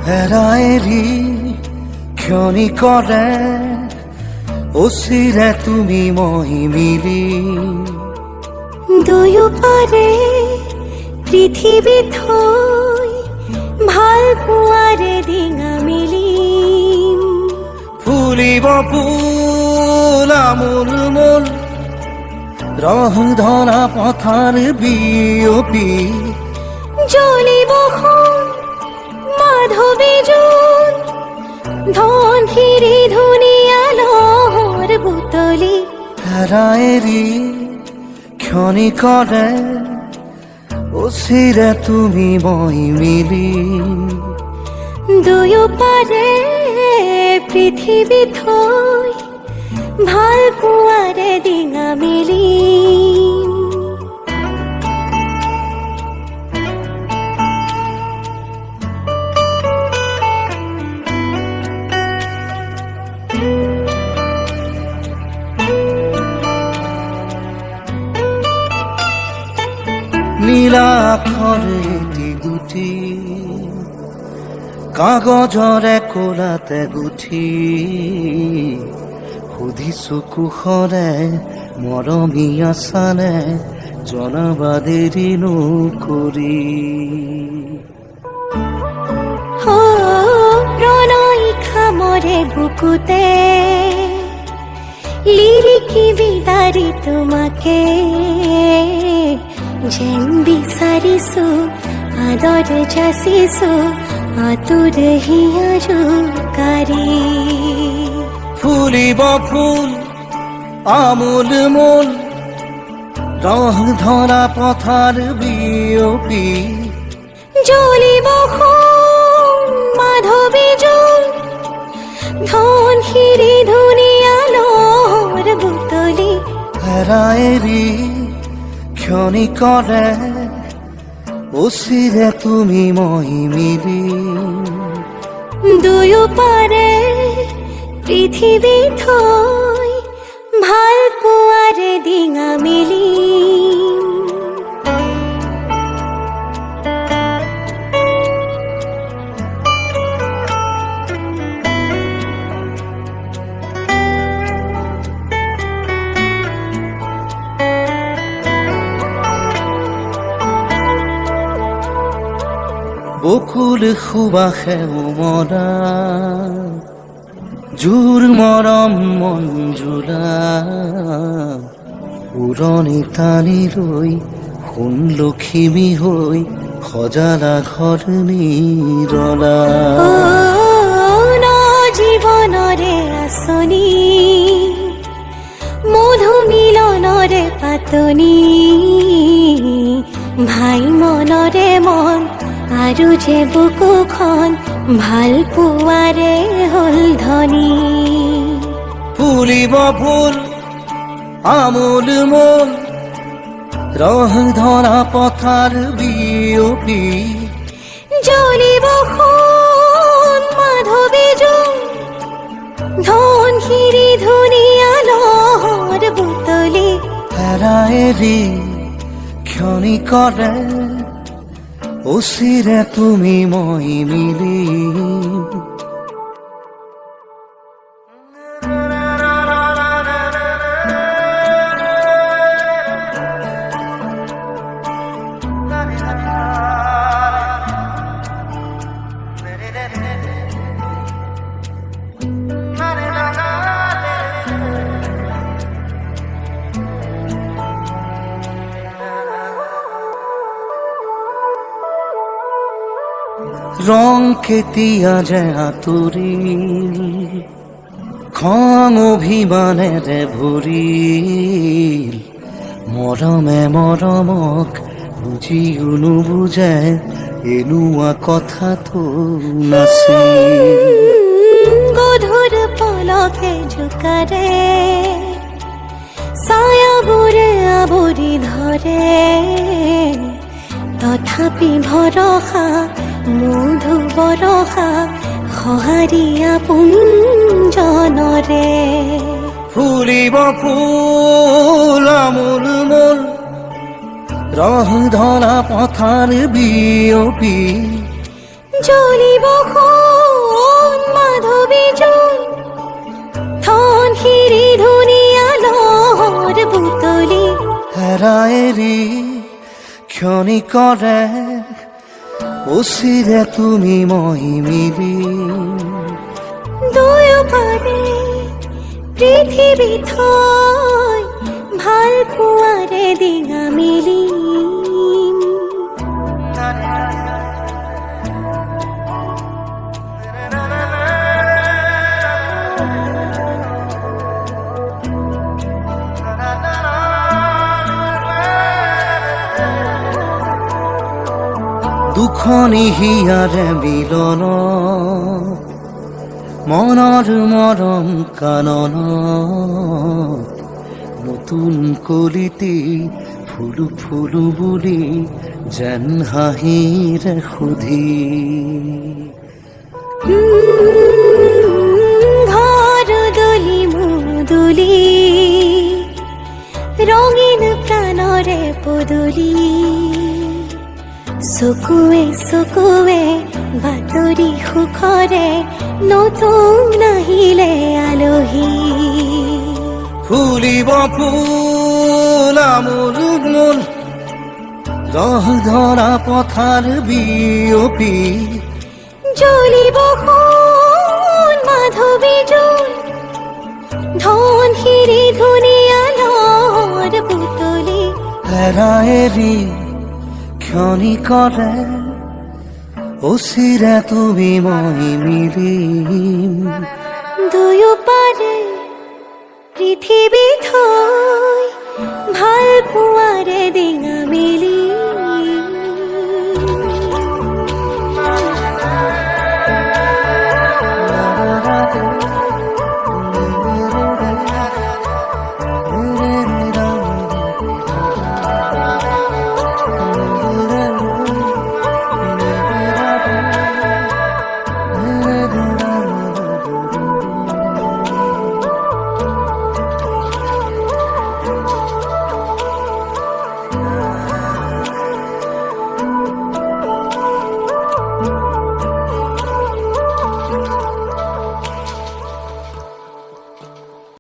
হেৰাইৰি ক্ষণিকৰে অচিৰে তুমি মই মিলি দুয়োপাৰে পৃথিৱী থৈ ভাল পোৱাৰে ডিঙা মেলিম ফুলিব ফুল আমোল মোল ৰং ধৰা পথাৰ বিয়পি জ্বলিব মাধৱী জোন ধনশিৰি ধুনীয়া লহৰ বুটলি হেৰাইৰি ক্ষণিকৰে অচিৰে তুমি মই মিলি দুয়োপাৰে পৃথিৱী থৈ ভাল পোৱাৰে ডিঙা মেলিম নীলা আখৰে এটি গুটি কাগজৰে কোলাতে গুঠি সুধিছো কুশলে মৰমী আছানে জনাবা দেৰি নকৰি প্ৰণয় খামৰে বুকুতে লিৰিকি বিদাৰি তোমাকে যেন বিচাৰিছো আদৰ যাচিছো আতুৰ হিয়া জোকাৰি ফুলিব ফুল আমোল মোল ৰং ধৰা পথাৰ বিয়পি জ্বলিব মাধৱী জোন ধনশিৰি ধুনীয়া লহৰ বুটলি হেৰাইৰি ক্ষণিকৰে অচিৰে তুমি মই মিলি দুয়োপাৰে পৃথিৱী থৈ ভাল পোৱাৰে ডিঙা মেলিম বকুল সুবাসে উমৰা জোৰ মৰম মঞ্জুলা উৰণি টানি লৈ সোণ লখিমী হৈ সজালা ঘৰ নিৰলা ন জীৱনৰে আঁচনি মধু মিলনৰে পাতনি ভাই মনৰে মন আৰু যে বুকুখন ভাল পোৱাৰে হ'ল ধনী ফুলিব ফুল আমোল মোল ৰং ধৰা পথাৰ বিয়পি জ্বলিব মাধৱী জোন ধনশিৰি ধুনীয়া লহৰ বুটলি হেৰাইৰি ক্ষণিকৰে অচিৰে তুমি মই মিলি ৰং কেতিয়া যে আঁতৰিল খং অভিমানেৰে ভৰিল মৰমে মৰমক বুজিও নুবুজে এনেকুৱা কথাটো নাছিল গধুৰ পলকে জোকাৰে ছায়াবোৰে আৱৰি ধৰে তথাপি ভৰসা মধু বৰষা সঁহাৰিয়া পুঞ্জনৰে ফুলিব ফুল আমোল মোল ৰং ধৰা পথাৰ বিয়পি জ্বলিব সোণ মাধৱী জোন ধন শিৰি ধুনীয়া লহৰ বুটলি হেৰায়েৰি ক্ষণিকৰে অচিৰে তুমি মই মিলি দুয়োপাৰে পৃথিৱী থৈ ভাল পোৱাৰে ডিঙা মিলিম দুখনি হিয়াৰে মিলন মনৰ মৰম কানন নতুন কলিতে ফুলো ফুলো বুলি যেন হাঁহিৰে সুধি ঘৰ দলি মুদলি ৰঙীন প্ৰাণৰে পদূলি চকুৱে চকুৱে বাতৰি সুখৰে নতুন আহিলে আলহী ফুলিব ফুল আমোল মোল ৰহ ধৰা পথাৰ বিয়পি জ্বলিব সোণ মাধৱী জোন ধন শিৰি ধুনীয়া লহৰ বুটলি হেৰায়েৰি ক্ষণিকৰে অচিৰে তুমি মই মিলিম দুয়োপাৰে পৃথিৱী থৈ ভাল পোৱাৰে ডিঙা মিলি